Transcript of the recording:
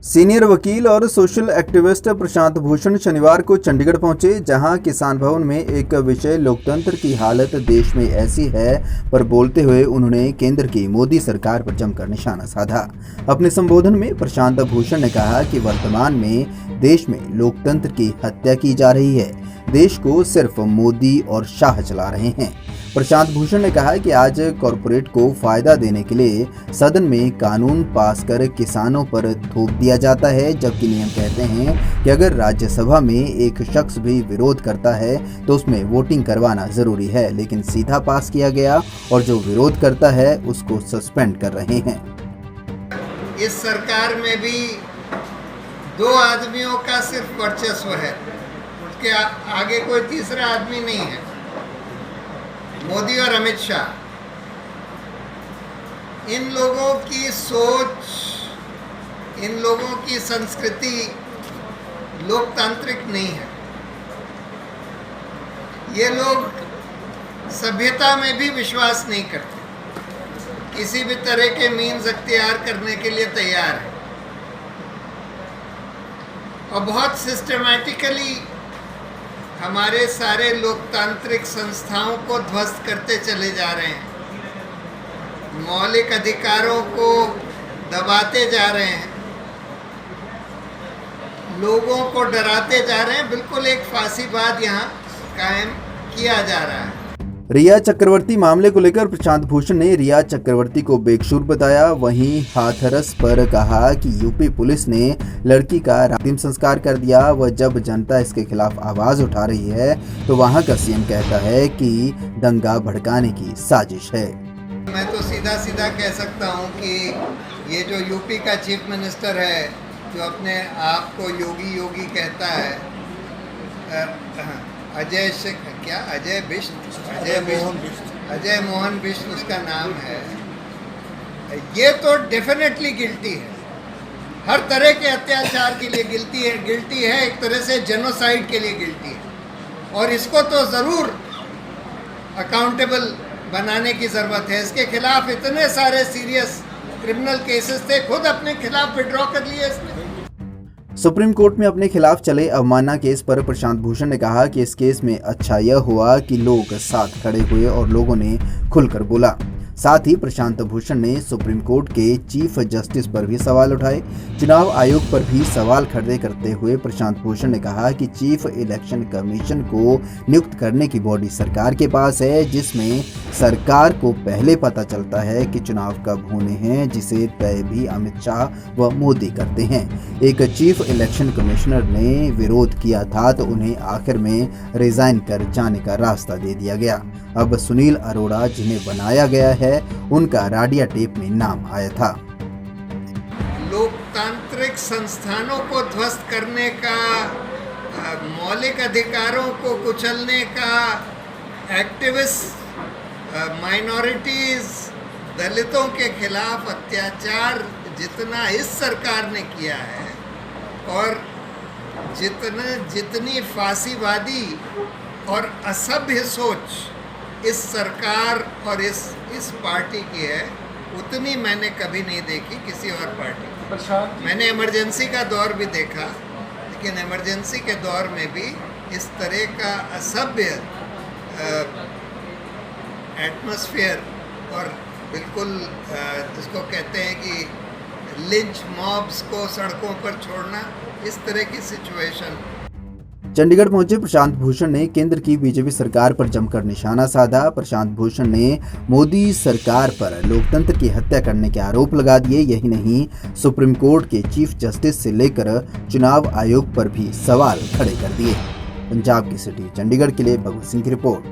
Senior वकील और social activist Prashant Bhushan शनिवार को चंडीगढ़ पहुंचे, जहां किसान भवन में एक विषय लोकतंत्र की हालत देश में ऐसी है पर बोलते हुए उन्होंने केंद्र की मोदी सरकार पर जमकर निशाना साधा। अपने संबोधन में प्रशांत भूषण ने कहा कि वर्तमान में देश में लोकतंत्र की हत्या की जा रही है। देश को सिर्फ मोदी और शाह चला रहे हैं। प्रशांत भूषण ने कहा कि आज कॉरपोरेट को फायदा देने के लिए सदन में कानून पास कर किसानों पर थोप दिया जाता है, जबकि नियम कहते हैं कि अगर राज्यसभा में एक शख्स भी विरोध करता है तो उसमें वोटिंग करवाना जरूरी है, लेकिन सीधा पास किया गया और जो विरोध करता है उसको सस्पेंड कर रहे हैं। इस सरकार में भी दो आदमियों का सिर्फ वर्चस्व है, उसके आगे कोई तीसरा आदमी नहीं है, मोदी और अमित शाह। इन लोगों की सोच, इन लोगों की संस्कृति लोकतांत्रिक नहीं है। ये लोग सभ्यता में भी विश्वास नहीं करते, किसी भी तरह के मीन्स अख्तियार करने के लिए तैयार है और बहुत सिस्टमैटिकली हमारे सारे लोकतांत्रिक संस्थाओं को ध्वस्त करते चले जा रहे हैं, मौलिक अधिकारों को दबाते जा रहे हैं, लोगों को डराते जा रहे हैं। बिल्कुल एक फांसीवाद यहाँ कायम किया जा रहा है। रिया चक्रवर्ती मामले को लेकर प्रशांत भूषण ने रिया चक्रवर्ती को बेकसूर बताया। वहीं हाथरस पर कहा कि यूपी पुलिस ने लड़की का अंतिम संस्कार कर दिया। वह जब जनता इसके खिलाफ आवाज उठा रही है तो वहां का सीएम कहता है कि दंगा भड़काने की साजिश है। मैं तो सीधा सीधा कह सकता हूं कि ये जो यूपी का चीफ मिनिस्टर है, जो अपने आप को योगी योगी कहता है, अजय मोहन बिष्ट उसका नाम है, ये तो डेफिनेटली गिल्टी है, हर तरह के अत्याचार के लिए गिल्टी है, एक तरह से जेनोसाइड के लिए गिल्टी है और इसको तो ज़रूर अकाउंटेबल बनाने की ज़रूरत है। इसके खिलाफ इतने सारे सीरियस क्रिमिनल केसेस थे, खुद अपने खिलाफ विड्रॉ कर लिए इसने। सुप्रीम कोर्ट में अपने खिलाफ चले अवमानना केस पर प्रशांत भूषण ने कहा कि इस केस में अच्छा यह हुआ कि लोग साथ खड़े हुए और लोगों ने खुलकर बोला। साथ ही प्रशांत भूषण ने सुप्रीम कोर्ट के चीफ जस्टिस पर भी सवाल उठाए। चुनाव आयोग पर भी सवाल खड़े करते हुए प्रशांत भूषण ने कहा कि चीफ इलेक्शन कमीशन को नियुक्त करने की बॉडी सरकार के पास है, जिसमें सरकार को पहले पता चलता है कि चुनाव कब होने हैं, जिसे तय भी अमित शाह व मोदी करते हैं। एक चीफ इलेक्शन कमिश्नर ने विरोध किया था तो उन्हें आखिर में रिजाइन कर जाने का रास्ता दे दिया गया। अब सुनील अरोड़ा, जिन्हें बनाया गया है, उनका राडिया टेप में नाम आया था। लोकतांत्रिक संस्थानों को ध्वस्त करने का, मौलिक अधिकारों को कुचलने का, एक्टिविस्ट, माइनॉरिटीज, दलितों के खिलाफ अत्याचार जितना इस सरकार ने किया है और जितनी फांसीवादी और असभ्य सोच इस सरकार और इस पार्टी की है, उतनी मैंने कभी नहीं देखी किसी और पार्टी की। मैंने इमरजेंसी का दौर भी देखा, लेकिन इमरजेंसी के दौर में भी इस तरह का असभ्य एटमॉस्फेयर और बिल्कुल जिसको कहते हैं कि लिंच मॉब्स को सड़कों पर छोड़ना, इस तरह की सिचुएशन। चंडीगढ़ पहुंचे प्रशांत भूषण ने केंद्र की बीजेपी सरकार पर जमकर निशाना साधा। प्रशांत भूषण ने मोदी सरकार पर लोकतंत्र की हत्या करने के आरोप लगा दिए। यही नहीं, सुप्रीम कोर्ट के चीफ जस्टिस से लेकर चुनाव आयोग पर भी सवाल खड़े कर दिए। पंजाब की सिटी चंडीगढ़ के लिए भगवत सिंह की रिपोर्ट।